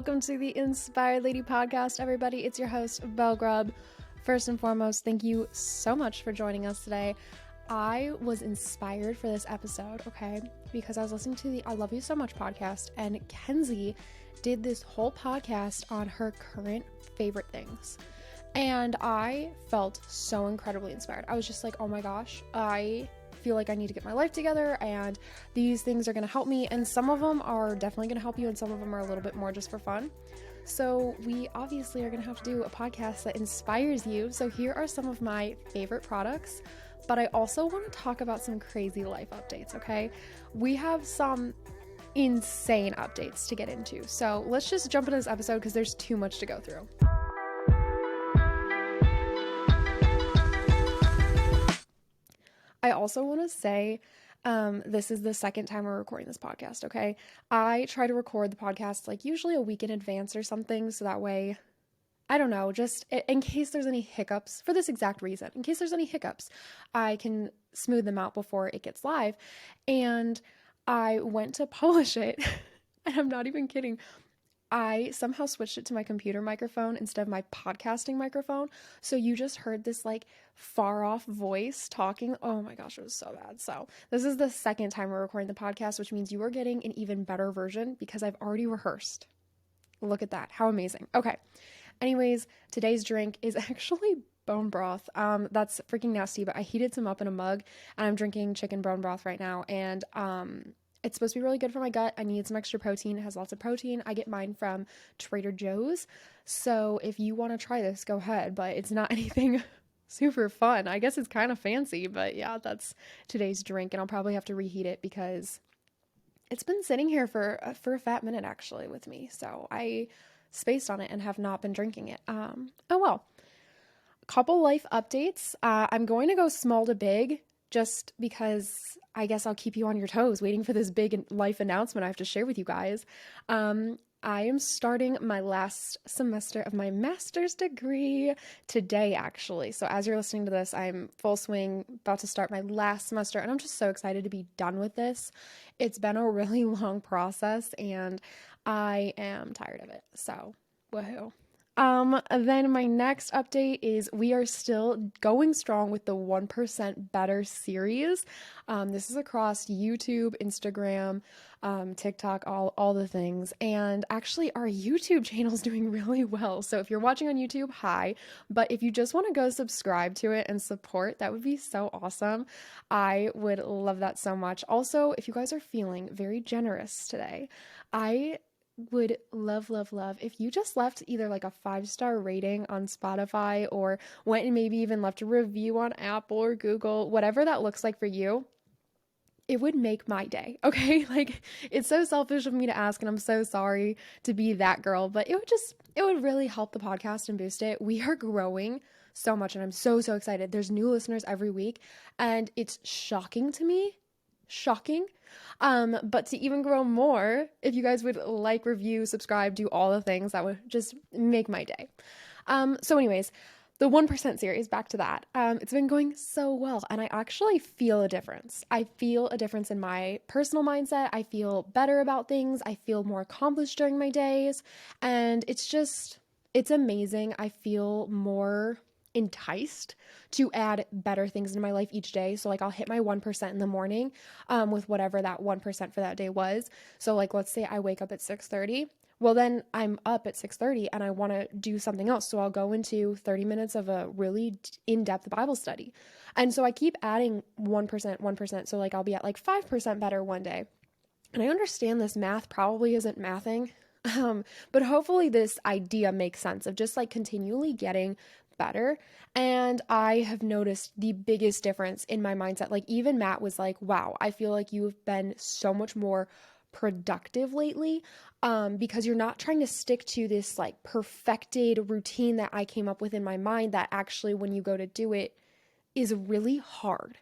Welcome to the Inspired Lady podcast, everybody. It's your host, Belle Grubb. First and foremost, thank you so much for joining us today. I was inspired for this episode, okay, because I was listening to the I Love You So Much podcast, and Kenzie did this whole podcast on her current favorite things. And I felt so incredibly inspired. I was just like, oh my gosh, I feel like I need to get my life together, and these things are going to help me, and some of them are definitely going to help you, and some of them are a little bit more just for fun. So we obviously are going to have to do a podcast that inspires you. So here are some of my favorite products, but I also want to talk about some crazy life updates, okay? We have some insane updates to get into. So let's just jump into this episode because there's too much to go through. I also want to say, this is the second time we're recording this podcast, okay? I try to record the podcast like usually a week in advance or something, so that way, I don't know, just in case there's any hiccups, for this exact reason, in case there's any hiccups, I can smooth them out before it gets live. And I went to publish it, and I'm not even kidding, I somehow switched it to my computer microphone instead of my podcasting microphone. So you just heard this like far off voice talking. Oh my gosh, it was so bad. So this is the second time we're recording the podcast, which means you are getting an even better version because I've already rehearsed. Look at that. How amazing. Okay. Anyways, today's drink is actually bone broth. That's freaking nasty, but I heated some up in a mug and I'm drinking chicken bone broth right now. And, it's supposed to be really good for my gut. I need some extra protein. It has lots of protein. I get mine from Trader Joe's. So if you want to try this, go ahead. But it's not anything super fun. I guess it's kind of fancy. But yeah, that's today's drink. And I'll probably have to reheat it because it's been sitting here for a fat minute actually with me. So I spaced on it and have not been drinking it. Oh well. Couple life updates. I'm going to go small to big just because I guess I'll keep you on your toes waiting for this big life announcement I have to share with you guys. I am starting my last semester of my master's degree today, actually. So as you're listening to this, I'm full swing, about to start my last semester, and I'm just so excited to be done with this. It's been a really long process, and I am tired of it. So, woohoo. Then my next update is we are still going strong with the 1% Better series. This is across YouTube, Instagram, TikTok, all the things. And actually our YouTube channel is doing really well. So if you're watching on YouTube, hi. But if you just want to go subscribe to it and support, that would be so awesome. I would love that so much. Also, if you guys are feeling very generous today, I would love if you just left either like a 5-star rating on Spotify or went and maybe even left a review on Apple or Google, whatever that looks like for you. It would make my day, okay? Like, it's so selfish of me to ask, and I'm so sorry to be that girl, but it would really help the podcast and boost it. We are growing so much, and I'm so excited. There's new listeners every week, and it's shocking to me. But to even grow more, if you guys would like, review, subscribe, do all the things, that would just make my day. So anyways, the 1% series, back to that. It's been going so well, and I actually feel a difference. I feel a difference in my personal mindset. I feel better about things. I feel more accomplished during my days, and it's amazing. I feel more enticed to add better things into my life each day. So like I'll hit my 1% in the morning with whatever that 1% for that day was. So like let's say I wake up at 6:30. Well, then I'm up at 6:30 and I want to do something else. So I'll go into 30 minutes of a really in-depth Bible study. And so I keep adding 1%. So like I'll be at like 5% better one day. And I understand this math probably isn't mathing, but hopefully this idea makes sense of just like continually getting better. And I have noticed the biggest difference in my mindset. Like even Matt was like, wow, I feel like you've been so much more productive lately, because you're not trying to stick to this like perfected routine that I came up with in my mind that actually when you go to do it is really hard.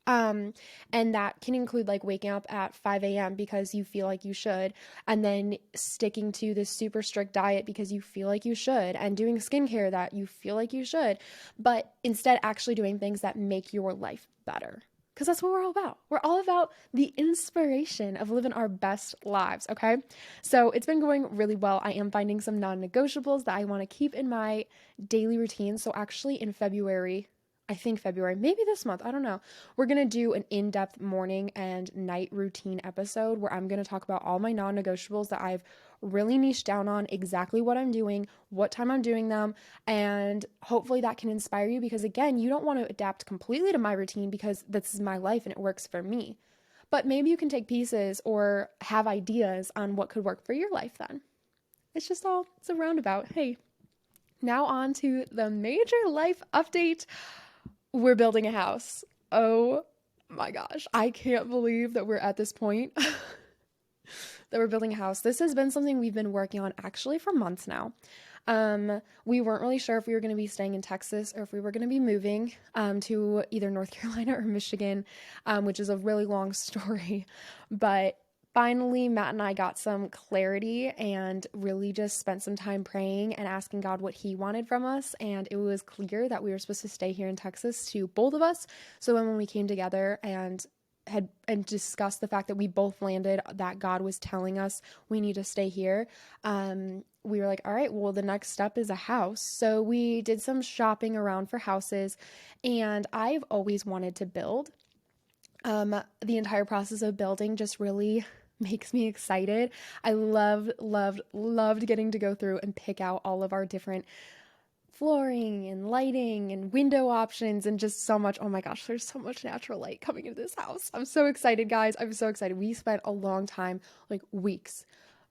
And that can include like waking up at 5 a.m. because you feel like you should, and then sticking to this super strict diet because you feel like you should, and doing skincare that you feel like you should, but instead actually doing things that make your life better. because that's what we're all about. We're all about the inspiration of living our best lives, okay? So it's been going really well. I am finding some non-negotiables that I want to keep in my daily routine. So actually in February, I think February, maybe this month, I don't know. We're going to do an in-depth morning and night routine episode where I'm going to talk about all my non-negotiables that I've really niched down on, exactly what I'm doing, what time I'm doing them, and hopefully that can inspire you because again, you don't want to adapt completely to my routine because this is my life and it works for me. But maybe you can take pieces or have ideas on what could work for your life then. It's a roundabout. Hey, now on to the major life update. We're building a house. Oh my gosh. I can't believe that we're at this point that we're building a house. This has been something we've been working on actually for months now. We weren't really sure if we were going to be staying in Texas or if we were going to be moving to either North Carolina or Michigan, which is a really long story. But finally, Matt and I got some clarity and really just spent some time praying and asking God what he wanted from us. And it was clear that we were supposed to stay here in Texas to both of us. So when we came together and discussed the fact that we both landed that God was telling us we need to stay here, we were like, all right, well, the next step is a house. So we did some shopping around for houses, and I've always wanted to build. The entire process of building just really makes me excited. I loved getting to go through and pick out all of our different flooring and lighting and window options and just so much. Oh my gosh, there's so much natural light coming into this house. I'm so excited, guys. I'm so excited. We spent a long time, like weeks,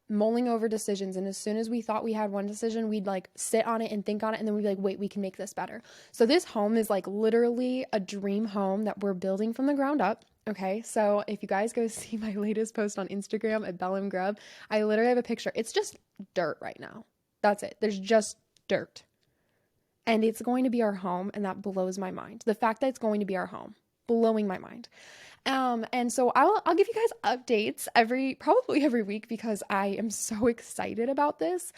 mulling over decisions. And as soon as we thought we had one decision, we'd like sit on it and think on it. And then we'd be like, wait, we can make this better. So this home is like literally a dream home that we're building from the ground up. Okay, so if you guys go see my latest post on Instagram at Bellum Grub, I literally have a picture. It's just dirt right now. That's it. There's just dirt. And it's going to be our home, and that blows my mind. The fact that it's going to be our home, blowing my mind. And so I'll give you guys updates probably every week because I am so excited about this.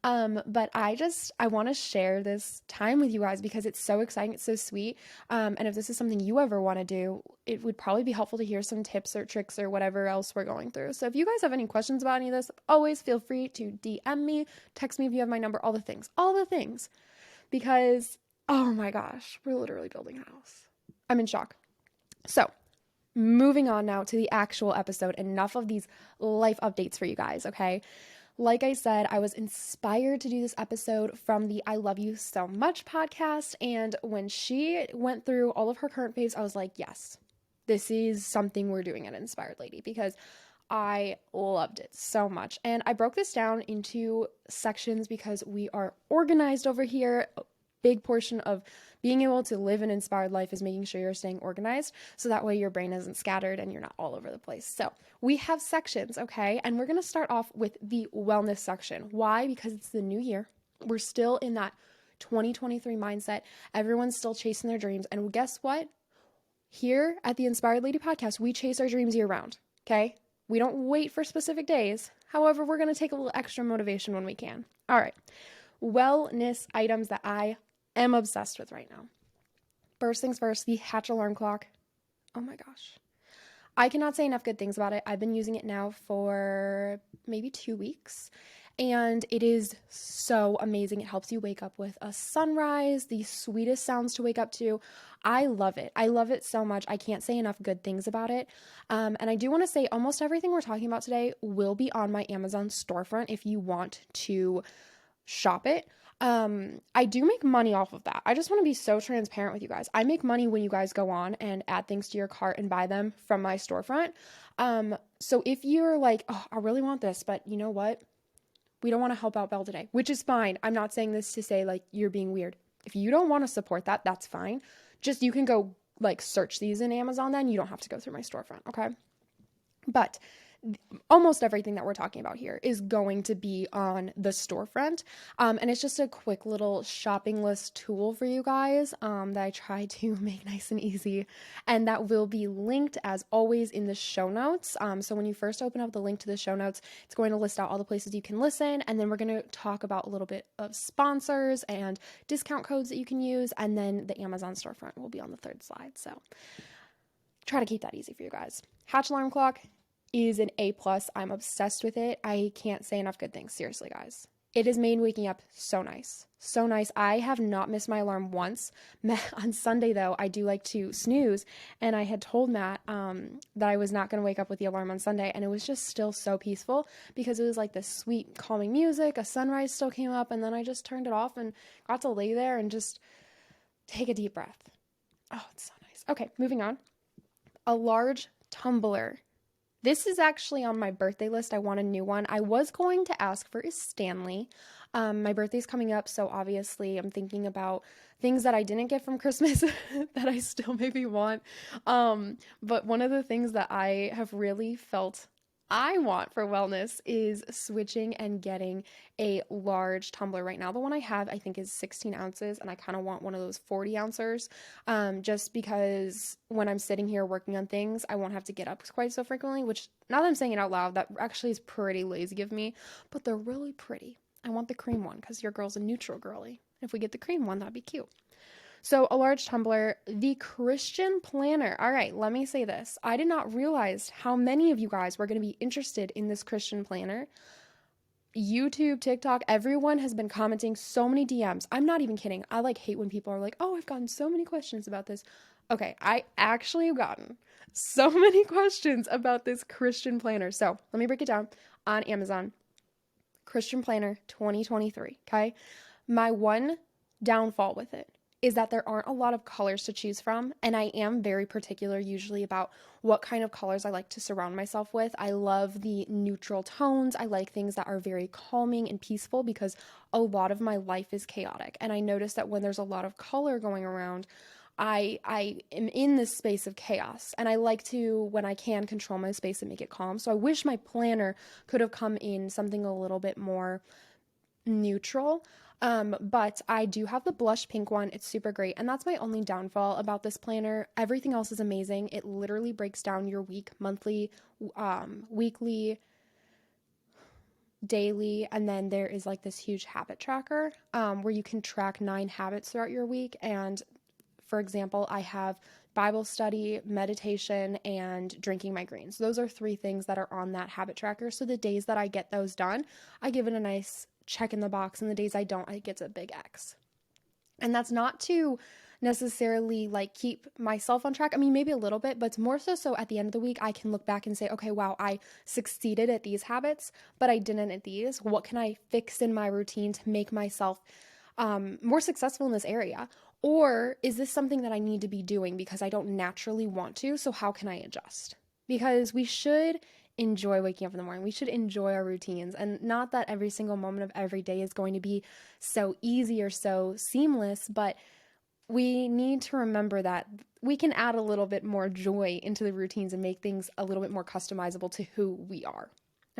But I want to share this time with you guys because it's so exciting. It's so sweet. And if this is something you ever want to do, it would probably be helpful to hear some tips or tricks or whatever else we're going through. So if you guys have any questions about any of this, always feel free to DM me, text me if you have my number, all the things. Because, oh my gosh, we're literally building a house. I'm in shock. So, moving on now to the actual episode. Enough of these life updates for you guys, okay? Like I said, I was inspired to do this episode from the I Love You So Much podcast. And when she went through all of her current faves, I was like, yes, this is something we're doing at Inspired Lady because I loved it so much. And I broke this down into sections because we are organized over here. A big portion of being able to live an inspired life is making sure you're staying organized so that way your brain isn't scattered and you're not all over the place. So we have sections, okay? And we're going to start off with the wellness section. Why? Because it's the new year. We're still in that 2023 mindset. Everyone's still chasing their dreams. And guess what? Here at the Inspired Lady podcast, we chase our dreams year round, okay? We don't wait for specific days. However, we're going to take a little extra motivation when we can. All right. Wellness items that I am obsessed with right now. First things first, the Hatch alarm clock. Oh my gosh. I cannot say enough good things about it. I've been using it now for maybe 2 weeks. And it is so amazing. It helps you wake up with a sunrise, the sweetest sounds to wake up to. I love it. I love it so much. I can't say enough good things about it. And I do want to say almost everything we're talking about today will be on my Amazon storefront if you want to shop it. I do make money off of that. I just want to be so transparent with you guys. I make money when you guys go on and add things to your cart and buy them from my storefront. So if you're like, oh, I really want this, but you know what? We don't want to help out Belle today, which is fine. I'm not saying this to say like you're being weird. If you don't want to support that, that's fine. Just you can go like search these in Amazon then. You don't have to go through my storefront, okay? But almost everything that we're talking about here is going to be on the storefront. And it's just a quick little shopping list tool for you guys that I try to make nice and easy. And that will be linked as always in the show notes. So when you first open up the link to the show notes, it's going to list out all the places you can listen. And then we're going to talk about a little bit of sponsors and discount codes that you can use. And then the Amazon storefront will be on the third slide. So try to keep that easy for you guys. Hatch alarm clock is an A plus. I'm obsessed with it. I can't say enough good things. Seriously, guys. It has made waking up so nice. So nice. I have not missed my alarm once. On Sunday, though, I do like to snooze. And I had told Matt that I was not going to wake up with the alarm on Sunday. And it was just still so peaceful because it was like this sweet, calming music. A sunrise still came up. And then I just turned it off and got to lay there and just take a deep breath. Oh, it's so nice. Okay, moving on. A large tumbler. This is actually on my birthday list. I want a new one. I was going to ask for a Stanley. My birthday's coming up, so obviously I'm thinking about things that I didn't get from Christmas that I still maybe want. But one of the things that I have really felt I want for wellness is switching and getting a large tumbler. Right now, the one I have, I think, is 16 ounces, and I kind of want one of those 40 ounces, just because when I'm sitting here working on things, I won't have to get up quite so frequently, which, now that I'm saying it out loud, that actually is pretty lazy of me, but they're really pretty. I want the cream one, because your girl's a neutral girly. If we get the cream one, that'd be cute. So a large tumbler, the Christian planner. All right, let me say this. I did not realize how many of you guys were going to be interested in this Christian planner. YouTube, TikTok, everyone has been commenting so many DMs. I'm not even kidding. I hate when people are like, oh, I've gotten so many questions about this. Okay, I actually have gotten so many questions about this Christian planner. So let me break it down on Amazon. Christian Planner 2023, okay? My one downfall with it is that there aren't a lot of colors to choose from, and I am very particular usually about what kind of colors I like to surround myself with. I love the neutral tones. I like things that are very calming and peaceful because a lot of my life is chaotic, and I notice that when there's a lot of color going around, I am in this space of chaos, and I like to, when I can, control my space and make it calm. So I wish my planner could have come in something a little bit more neutral. But I do have the blush pink one. It's super great. And that's my only downfall about this planner. Everything else is amazing. It literally breaks down your week, monthly, weekly, daily, and then there is this huge habit tracker, where you can track 9 habits throughout your week. And for example, I have Bible study, meditation, and drinking my greens. Those are 3 things that are on that habit tracker. So the days that I get those done, I give it a nice check in the box, and the days I don't, I get a big X. And that's not to necessarily keep myself on track. I mean, maybe a little bit, but it's more so at the end of the week, I can look back and say, okay, wow, I succeeded at these habits, but I didn't at these. What can I fix in my routine to make myself more successful in this area? Or is this something that I need to be doing because I don't naturally want to? So how can I adjust? Because we should enjoy waking up in the morning. We should enjoy our routines, and not that every single moment of every day is going to be so easy or so seamless, but we need to remember that we can add a little bit more joy into the routines and make things a little bit more customizable to who we are.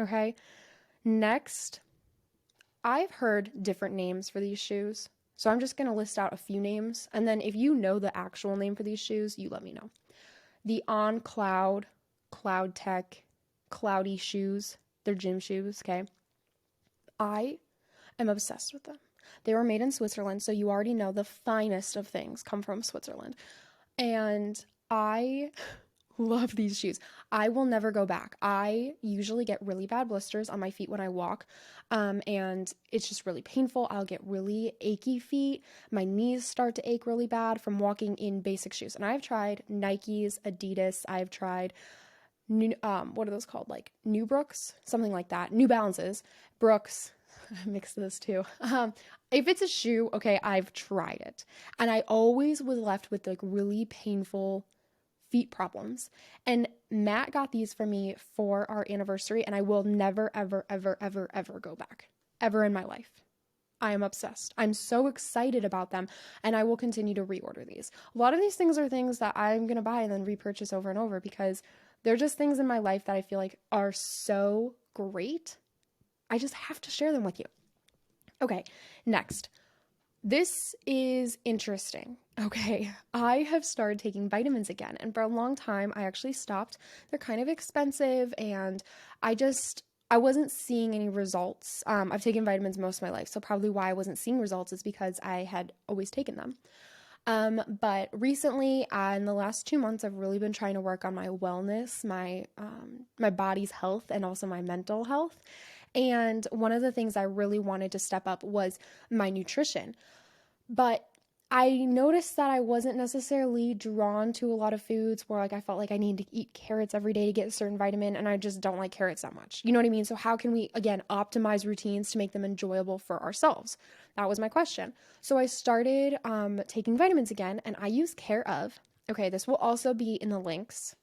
Okay? Next, I've heard different names for these shoes. So I'm just going to list out a few names, and then if you know the actual name for these shoes, you let me know. The On Cloud, Cloud Tech, Cloudy shoes. They're gym shoes, okay? I am obsessed with them. They were made in Switzerland, so you already know the finest of things come from Switzerland. And I love these shoes. I will never go back. I usually get really bad blisters on my feet when I walk, and it's just really painful. I'll get really achy feet. My knees start to ache really bad from walking in basic shoes. And I've tried Nikes, Adidas. I've tried what are those called? New Brooks, something like that. New Balances, Brooks. I mix those too. If it's a shoe, okay, I've tried it, and I always was left with really painful feet problems. And Matt got these for me for our anniversary, and I will never, ever, ever, ever, ever go back, ever in my life. I am obsessed. I'm so excited about them, and I will continue to reorder these. A lot of these things are things that I'm going to buy and then repurchase over and over because they're just things in my life that I feel are so great. I just have to share them with you. Okay, next. This is interesting. Okay, I have started taking vitamins again, and for a long time, I actually stopped. They're kind of expensive, and I wasn't seeing any results. I've taken vitamins most of my life, so probably why I wasn't seeing results is because I had always taken them. But recently, in the last 2 months, I've really been trying to work on my wellness, my body's health, and also my mental health. And one of the things I really wanted to step up was my nutrition. But I noticed that I wasn't necessarily drawn to a lot of foods where like I felt like I need to eat carrots every day to get a certain vitamin, and I just don't like carrots that much. You know what I mean? So how can we again optimize routines to make them enjoyable for ourselves? That was my question. So I started taking vitamins again, and I use Care of. Okay, this will also be in the links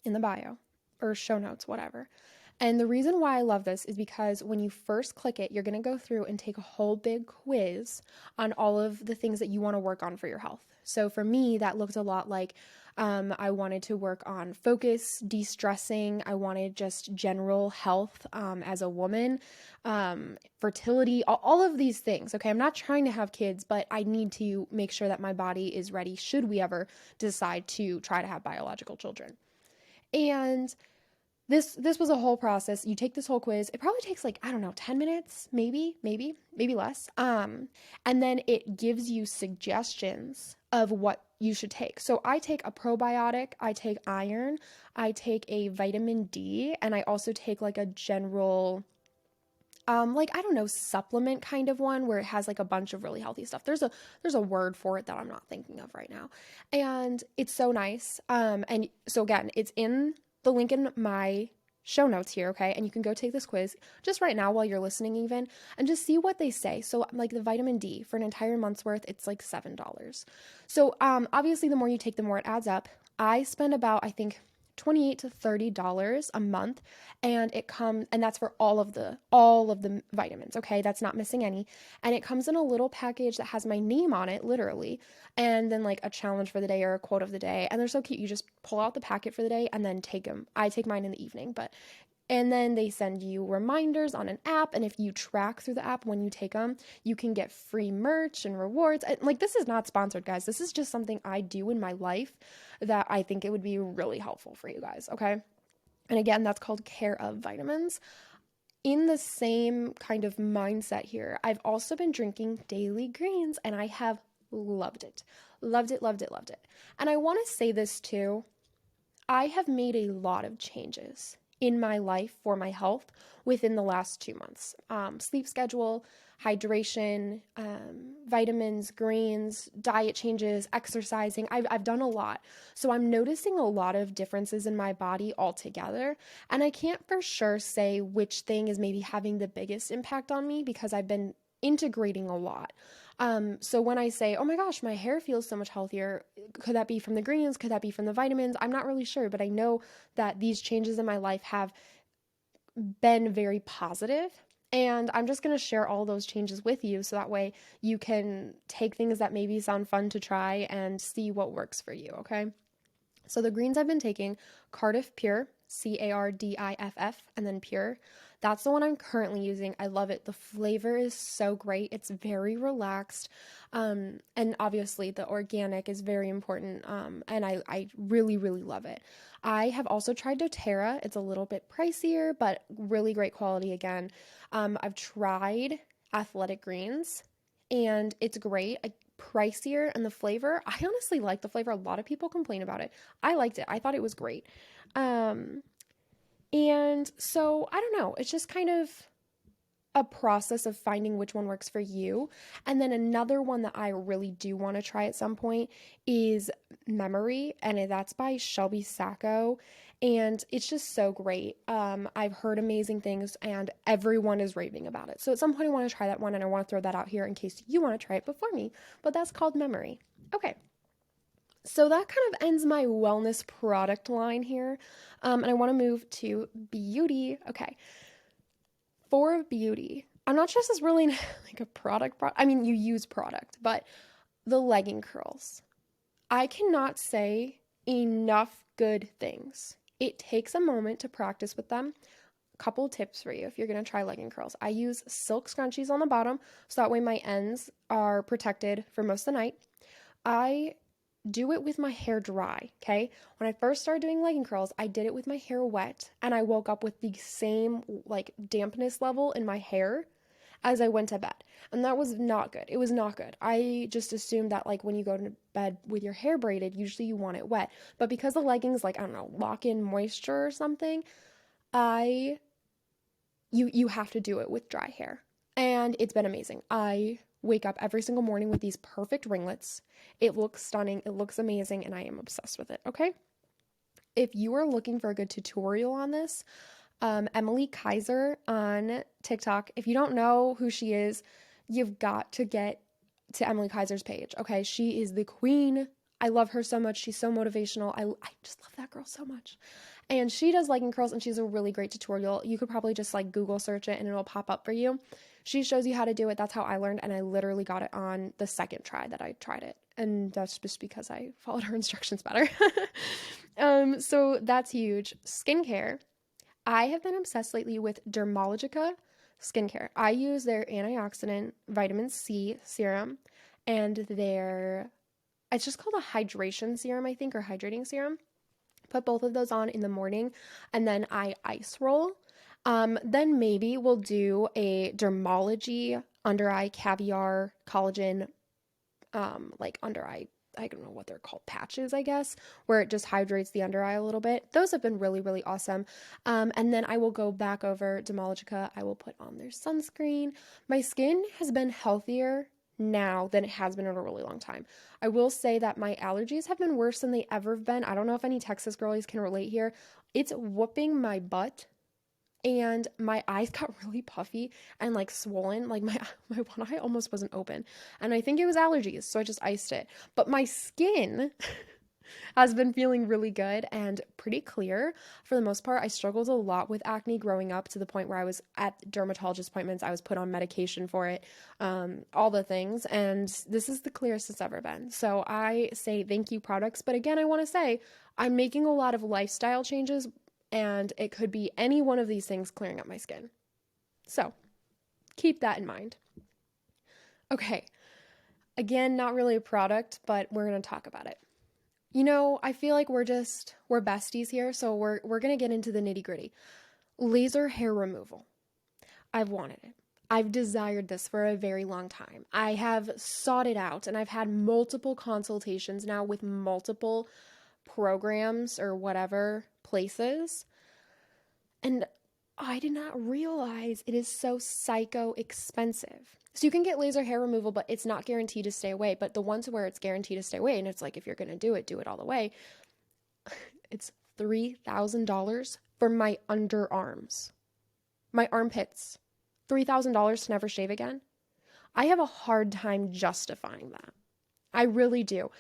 in the bio or show notes, whatever. And the reason why I love this is because when you first click it, you're going to go through and take a whole big quiz on all of the things that you want to work on for your health. So for me, that looked a lot like I wanted to work on focus, de stressing. I wanted just general health as a woman, fertility, all of these things. Okay, I'm not trying to have kids, but I need to make sure that my body is ready should we ever decide to try to have biological children. And this was a whole process. You take this whole quiz. It probably takes like, I don't know, 10 minutes, maybe less. And then it gives you suggestions of what you should take. So I take a probiotic, I take iron, I take a vitamin D, and I also take like a general like I don't know, supplement kind of one where it has like a bunch of really healthy stuff. There's a word for it that I'm not thinking of right now. And it's so nice. And so again, it's in the link in my show notes here, okay? And you can go take this quiz just right now while you're listening even and just see what they say. So like the vitamin D for an entire month's worth, it's like $7. So obviously the more you take, the more it adds up. I spend about, I think, $28 to $30 a month, and it comes, and that's for all of the vitamins, okay? That's not missing any. And it comes in a little package that has my name on it, literally, and then like a challenge for the day or a quote of the day. And they're so cute. You just pull out the packet for the day and then take them. I take mine in the evening, but and then they send you reminders on an app. And if you track through the app when you take them, you can get free merch and rewards. Like, this is not sponsored, guys. This is just something I do in my life that I think it would be really helpful for you guys, okay? And again, that's called Care of Vitamins. In the same kind of mindset here, I've also been drinking daily greens and I have loved it. Loved it, loved it, loved it. And I want to say this too. I have made a lot of changes in my life for my health within the last 2 months. Sleep schedule, hydration, vitamins, greens, diet changes, exercising. I've done a lot. So I'm noticing a lot of differences in my body altogether. And I can't for sure say which thing is maybe having the biggest impact on me because I've been integrating a lot. So when I say, oh my gosh, my hair feels so much healthier, could that be from the greens? Could that be from the vitamins? I'm not really sure, but I know that these changes in my life have been very positive. And I'm just going to share all those changes with you so that way you can take things that maybe sound fun to try and see what works for you, okay? So the greens I've been taking, Cardiff Pure, Cardiff, and then Pure. That's the one I'm currently using. I love it. The flavor is so great. It's very relaxed. And obviously the organic is very important. And I really, really love it. I have also tried doTERRA. It's a little bit pricier, but really great quality again. I've tried Athletic Greens and it's great. Pricier, and the flavor, I honestly like the flavor. A lot of people complain about it. I liked it. I thought it was great. And so I don't know. It's just kind of a process of finding which one works for you. And then another one that I really do want to try at some point is Memory, and that's by Shelby Sacco. And it's just so great. I've heard amazing things and everyone is raving about it. So at some point I want to try that one and I want to throw that out here in case you want to try it before me. But that's called Memory. Okay. So that kind of ends my wellness product line here. And I want to move to beauty. Okay. For beauty, I'm not sure if this is really like a product. I mean, you use product, but the legging curls. I cannot say enough good things. It takes a moment to practice with them. Couple tips for you if you're going to try legging curls. I use silk scrunchies on the bottom so that way my ends are protected for most of the night. I do it with my hair dry, okay? When I first started doing legging curls, I did it with my hair wet and I woke up with the same like dampness level in my hair as I went to bed. And that was not good. It was not good. I just assumed that like when you go to bed with your hair braided, usually you want it wet. But because the leggings, like, I don't know, lock in moisture or something, I you have to do it with dry hair. And it's been amazing. I wake up every single morning with these perfect ringlets. It looks stunning, it looks amazing, and I am obsessed with it, okay? If you are looking for a good tutorial on this, Emily Kaiser on TikTok. If you don't know who she is, you've got to get to Emily Kaiser's page. Okay, she is the queen. I love her so much. She's so motivational. I just love that girl so much. And she does legging curls, and she's a really great tutorial. You could probably just like Google search it and it'll pop up for you. She shows you how to do it. That's how I learned, and I literally got it on the second try that I tried it. And that's just because I followed her instructions better. So that's huge. Skincare. I have been obsessed lately with Dermalogica skincare. I use their antioxidant vitamin C serum and it's just called a hydration serum, I think, or hydrating serum. Put both of those on in the morning, and then I ice roll. Then maybe we'll do a Dermalogy under eye caviar collagen, like under eye, I don't know what they're called, patches, I guess, where it just hydrates the under eye a little bit. Those have been really, really awesome. And then I will go back over Dermalogica. I will put on their sunscreen. My skin has been healthier now than it has been in a really long time. I will say that my allergies have been worse than they ever have been. I don't know if any Texas girlies can relate here. It's whooping my butt, and my eyes got really puffy and like swollen. Like my one eye almost wasn't open, and I think it was allergies, so I just iced it. But my skin has been feeling really good and pretty clear for the most part. I struggled a lot with acne growing up, to the point where I was at dermatologist appointments. I was put on medication for it, all the things. And this is the clearest it's ever been. So I say thank you, products. But again, I want to say I'm making a lot of lifestyle changes, and it could be any one of these things clearing up my skin. So keep that in mind. Okay. Again, not really a product, but we're going to talk about it. You know, I feel like we're besties here, so we're going to get into the nitty-gritty. Laser hair removal. I've wanted it. I've desired this for a very long time. I have sought it out, and I've had multiple consultations now with multiple programs or whatever places. And I did not realize it is so psycho expensive. So you can get laser hair removal, but it's not guaranteed to stay away. But the ones where it's guaranteed to stay away, and it's like, if you're going to do it all the way, it's $3,000 for my underarms, my armpits, $3,000 to never shave again. I have a hard time justifying that. I really do.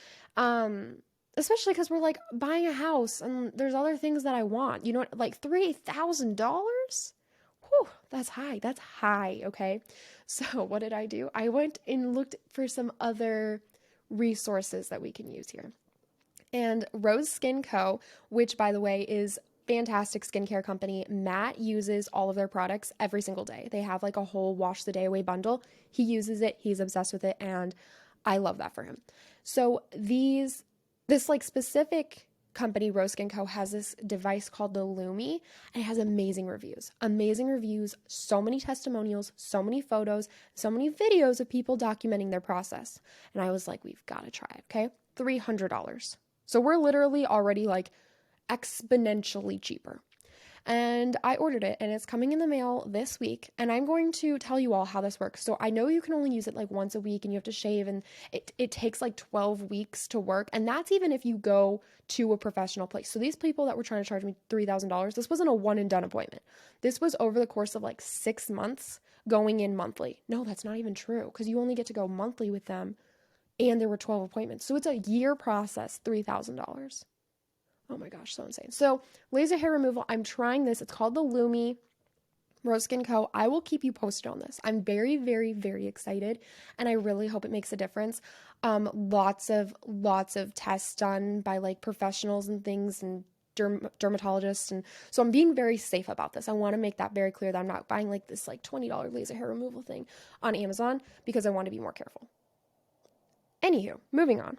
Especially because we're like buying a house and there's other things that I want. You know what? Like $3,000? Whew, that's high. That's high, okay? So what did I do? I went and looked for some other resources that we can use here. And Rose Skin Co., which by the way is fantastic skincare company. Matt uses all of their products every single day. They have like a whole wash the day away bundle. He uses it. He's obsessed with it, and I love that for him. So this like specific company, Rose Skin Co., has this device called the Lumi, and it has amazing reviews. Amazing reviews, so many testimonials, so many photos, so many videos of people documenting their process. And I was like, we've got to try it, okay? $300. So we're literally already like exponentially cheaper. And I ordered it, and it's coming in the mail this week, and I'm going to tell you all how this works. So I know you can only use it like once a week, and you have to shave, and it takes like 12 weeks to work, and that's even if you go to a professional place. So these people that were trying to charge me $3,000, this wasn't a one and done appointment. This was over the course of like 6 months going in monthly. No, that's not even true, because you only get to go monthly with them, and there were 12 appointments. So it's a year process, $3,000. Oh my gosh, so insane. So laser hair removal, I'm trying this. It's called the Lumi, Rose Skin Co. I will keep you posted on this. I'm very, very, very excited, and I really hope it makes a difference. Lots of tests done by like professionals and things, and dermatologists, and so I'm being very safe about this. I want to make that very clear that I'm not buying like this like $20 laser hair removal thing on Amazon, because I want to be more careful. Anywho, moving on.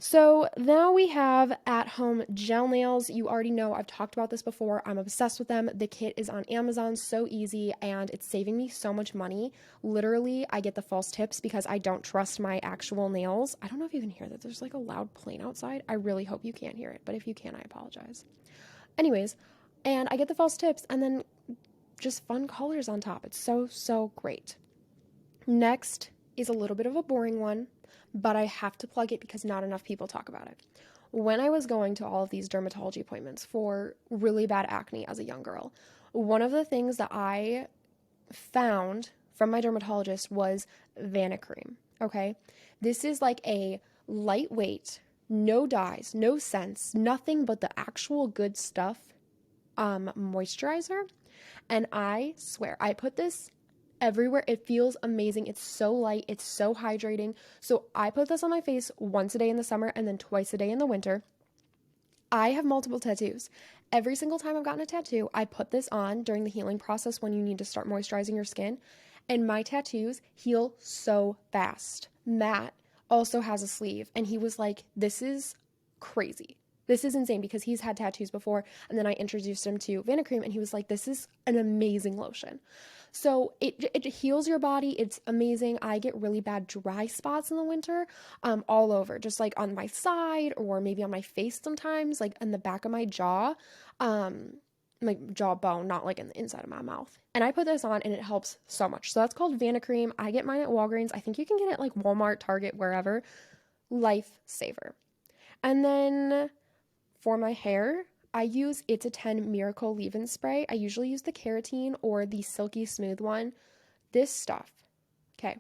So now we have at-home gel nails. You already know I've talked about this before. I'm obsessed with them. The kit is on Amazon, so easy, and it's saving me so much money. Literally, I get the false tips because I don't trust my actual nails. I don't know if you can hear that. There's like a loud plane outside. I really hope you can't hear it, but if you can, I apologize. Anyways, and I get the false tips and then just fun colors on top. It's so, so great. Next is a little bit of a boring one, but I have to plug it because not enough people talk about it. When I was going to all of these dermatology appointments for really bad acne as a young girl, one of the things that I found from my dermatologist was Vanicream. Okay. This is like a lightweight, no dyes, no scents, nothing but the actual good stuff moisturizer. And I swear, I put this everywhere. It feels amazing. It's so light. It's so hydrating. So I put this on my face once a day in the summer and then twice a day in the winter. I have multiple tattoos. Every single time I've gotten a tattoo, I put this on during the healing process when you need to start moisturizing your skin. And my tattoos heal so fast. Matt also has a sleeve, and he was like, this is crazy. This is insane because he's had tattoos before. And then I introduced him to Vanicream, and he was like, this is an amazing lotion. So it heals your body. It's amazing. I get really bad dry spots in the winter, all over, just like on my side or maybe on my face sometimes, like in the back of my jaw, my jawbone, not like in the inside of my mouth. And I put this on and it helps so much. So that's called Vanicream. I get mine at Walgreens. I think you can get it at like Walmart, Target, wherever. Lifesaver. And then for my hair, I use It's a 10 Miracle Leave-In Spray. I usually use the keratin or the silky smooth one. This stuff, okay,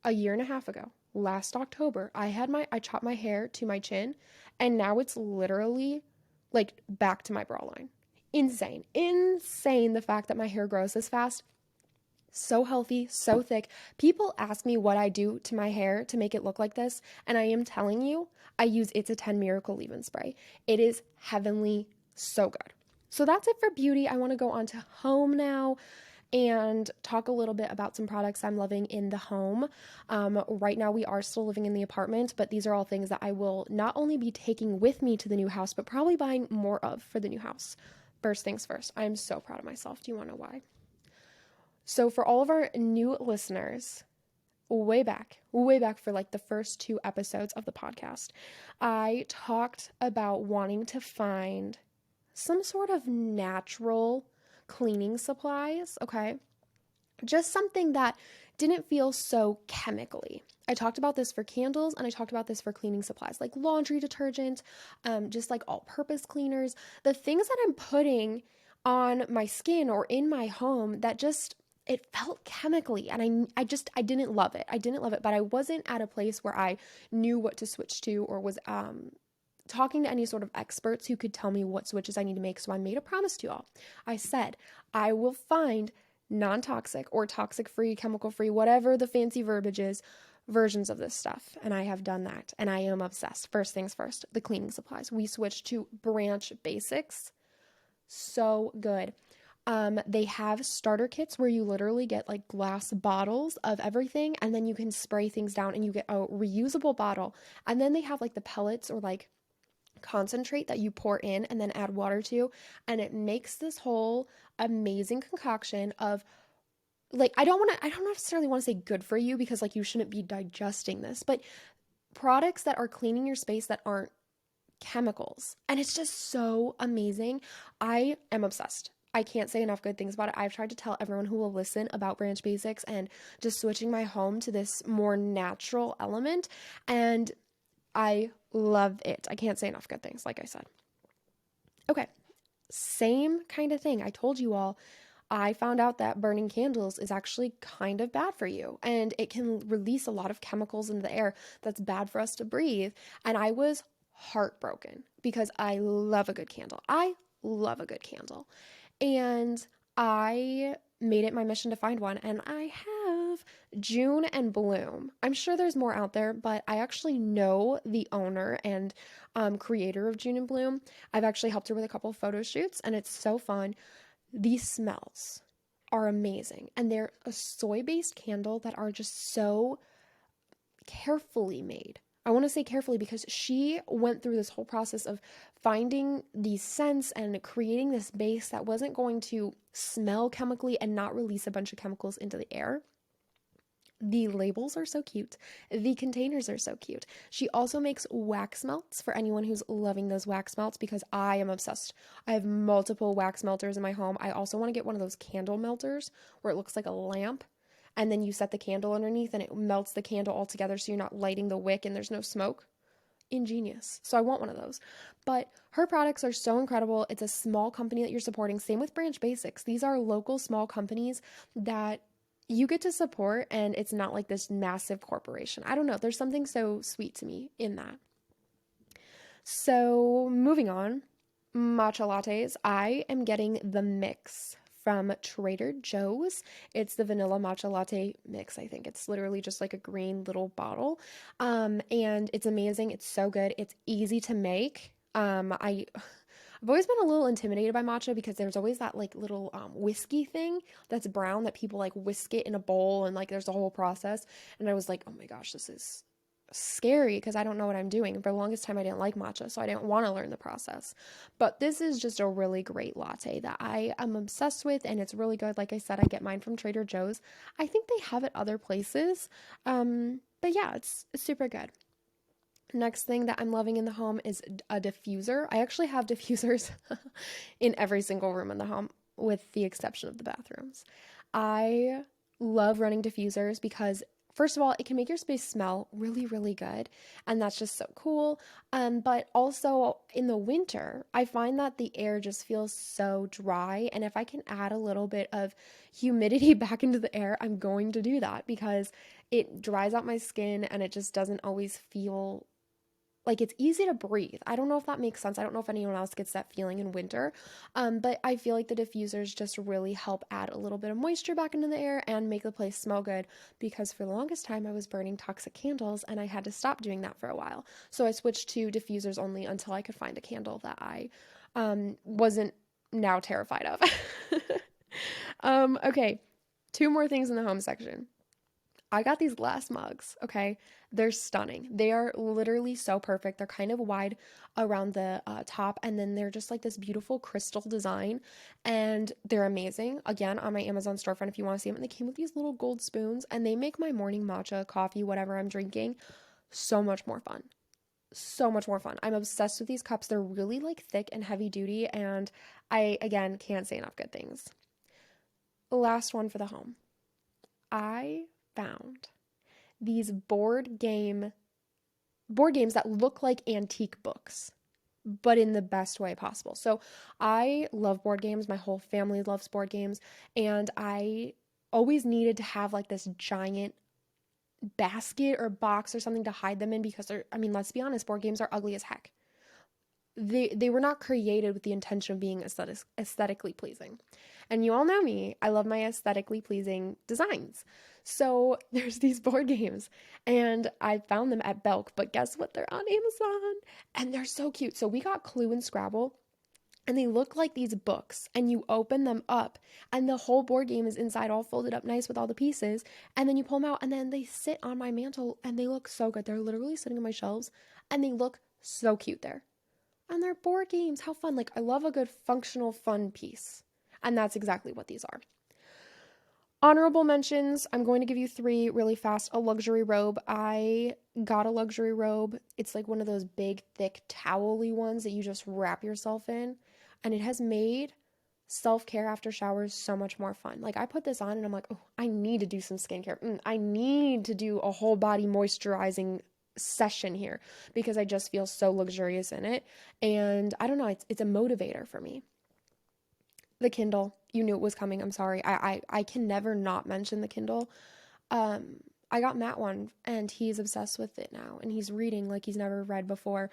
a year and a half ago, last October, I chopped my hair to my chin, and now it's literally like back to my bra line. Insane the fact that my hair grows this fast. So healthy, so thick. People ask me what I do to my hair to make it look like this, and I am telling you, I use It's a 10 Miracle Leave-In Spray. It is heavenly, so good. So that's it for beauty. I want to go on to home now and talk a little bit about some products I'm loving in the home. Right now, we are still living in the apartment, but these are all things that I will not only be taking with me to the new house, but probably buying more of for the new house. First things first, I'm so proud of myself. Do you want to know why? So for all of our new listeners, way back for like the first 2 episodes of the podcast, I talked about wanting to find some sort of natural cleaning supplies, okay? Just something that didn't feel so chemically. I talked about this for candles and I talked about this for cleaning supplies like laundry detergent, just like all-purpose cleaners, the things that I'm putting on my skin or in my home that just it felt chemically and I didn't love it. I didn't love it, but I wasn't at a place where I knew what to switch to or was talking to any sort of experts who could tell me what switches I need to make. So I made a promise to y'all. I said, I will find non-toxic or toxic-free, chemical-free, whatever the fancy verbiage is, versions of this stuff. And I have done that. And I am obsessed. First things first, the cleaning supplies. We switched to Branch Basics. So good. They have starter kits where you literally get like glass bottles of everything and then you can spray things down and you get a reusable bottle. And then they have like the pellets or like concentrate that you pour in and then add water to, and it makes this whole amazing concoction of like I don't necessarily want to say good for you because like you shouldn't be digesting this, but products that are cleaning your space that aren't chemicals. And it's just so amazing. I am obsessed. I can't say enough good things about it. I've tried to tell everyone who will listen about Branch Basics and just switching my home to this more natural element, and I love it. I can't say enough good things, like I said. Okay, same kind of thing. I told you all, I found out that burning candles is actually kind of bad for you, and it can release a lot of chemicals into the air that's bad for us to breathe. And I was heartbroken because I love a good candle. I love a good candle. And I made it my mission to find one, and I have June and Bloom. I'm sure there's more out there, but I actually know the owner and creator of June and Bloom. I've actually helped her with a couple of photo shoots, and it's so fun. These smells are amazing, and they're a soy-based candle that are just so carefully made. I want to say carefully because she went through this whole process of finding these scents and creating this base that wasn't going to smell chemically and not release a bunch of chemicals into the air. The labels are so cute. The containers are so cute. She also makes wax melts for anyone who's loving those wax melts because I am obsessed. I have multiple wax melters in my home. I also want to get one of those candle melters where it looks like a lamp and then you set the candle underneath and it melts the candle all together so you're not lighting the wick and there's no smoke. Ingenious. So I want one of those. But her products are so incredible. It's a small company that you're supporting. Same with Branch Basics. These are local small companies that you get to support and it's not like this massive corporation. I don't know. There's something so sweet to me in that. So moving on, matcha lattes. I am getting the mix from Trader Joe's. It's the vanilla matcha latte mix. I think it's literally just like a green little bottle. And it's amazing. It's so good. It's easy to make. I've always been a little intimidated by matcha because there's always that like little whiskey thing that's brown that people like whisk it in a bowl and like there's a whole process. And I was like, oh my gosh, this is scary because I don't know what I'm doing. For the longest time, I didn't like matcha, so I didn't want to learn the process. But this is just a really great latte that I am obsessed with, and it's really good. Like I said, I get mine from Trader Joe's. I think they have it other places, but yeah, it's super good. Next thing that I'm loving in the home is a diffuser. I actually have diffusers in every single room in the home, with the exception of the bathrooms. I love running diffusers because first of all, it can make your space smell really, really good, and that's just so cool. But also in the winter, I find that the air just feels so dry, and if I can add a little bit of humidity back into the air, I'm going to do that because it dries out my skin and it just doesn't always feel like it's easy to breathe. I don't know if that makes sense. I don't know if anyone else gets that feeling in winter. But I feel like the diffusers just really help add a little bit of moisture back into the air and make the place smell good because for the longest time I was burning toxic candles and I had to stop doing that for a while. So I switched to diffusers only until I could find a candle that I wasn't now terrified of. Okay, two more things in the home section. I got these glass mugs, okay? They're stunning. They are literally so perfect. They're kind of wide around the top, and then they're just like this beautiful crystal design, and they're amazing. Again, on my Amazon storefront if you want to see them. And they came with these little gold spoons, and they make my morning matcha, coffee, whatever I'm drinking, so much more fun. So much more fun. I'm obsessed with these cups. They're really like thick and heavy duty, and I, again, can't say enough good things. Last one for the home. I found these board games that look like antique books, but in the best way possible. So I love board games. My whole family loves board games, and I always needed to have like this giant basket or box or something to hide them in because they're, I mean, let's be honest, board games are ugly as heck. They were not created with the intention of being aesthetically pleasing. And you all know me, I love my aesthetically pleasing designs. So there's these board games and I found them at Belk, but guess what? They're on Amazon and they're so cute. So we got Clue and Scrabble and they look like these books and you open them up and the whole board game is inside all folded up nice with all the pieces. And then you pull them out and then they sit on my mantle and they look so good. They're literally sitting on my shelves and they look so cute there. And they're board games. How fun. Like, I love a good functional fun piece. And that's exactly what these are. Honorable mentions. I'm going to give you three really fast. A luxury robe. I got a luxury robe. It's like one of those big, thick, towel-y ones that you just wrap yourself in. And it has made self-care after showers so much more fun. Like, I put this on and I'm like, oh, I need to do some skincare. I need to do a whole body moisturizing session here because I just feel so luxurious in it. And I don't know, it's a motivator for me. The Kindle, you knew it was coming. I'm sorry. I can never not mention the Kindle. I got Matt one and he's obsessed with it now and he's reading like he's never read before.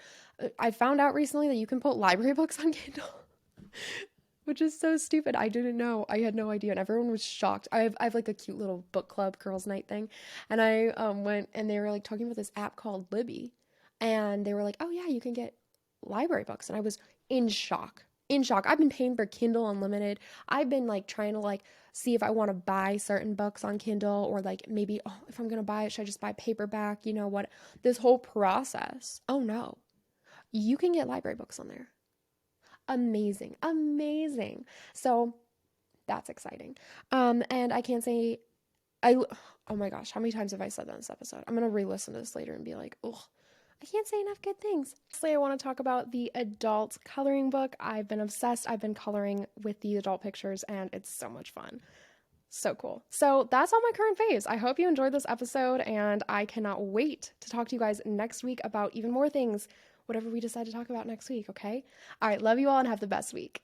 I found out recently that you can put library books on Kindle. Which is so stupid. I didn't know. I had no idea, and everyone was shocked. I have like a cute little book club girls' night thing, and I went and they were like talking about this app called Libby, and they were like, "Oh yeah, you can get library books," and I was in shock, in shock. I've been paying for Kindle Unlimited. I've been like trying to like see if I want to buy certain books on Kindle, or like maybe, oh, if I'm going to buy it, should I just buy paperback? You know what? This whole process. Oh no. You can get library books on there. Amazing. Amazing. So that's exciting. And I can't say I oh my gosh, how many times have I said that in this episode? I'm going to re-listen to this later and be like, "Oh, I can't say enough good things." Lastly, I want to talk about the adult coloring book. I've been obsessed. I've been coloring with the adult pictures and it's so much fun. So cool. So that's all my current faves. I hope you enjoyed this episode and I cannot wait to talk to you guys next week about even more things, whatever we decide to talk about next week, okay? All right, love you all and have the best week.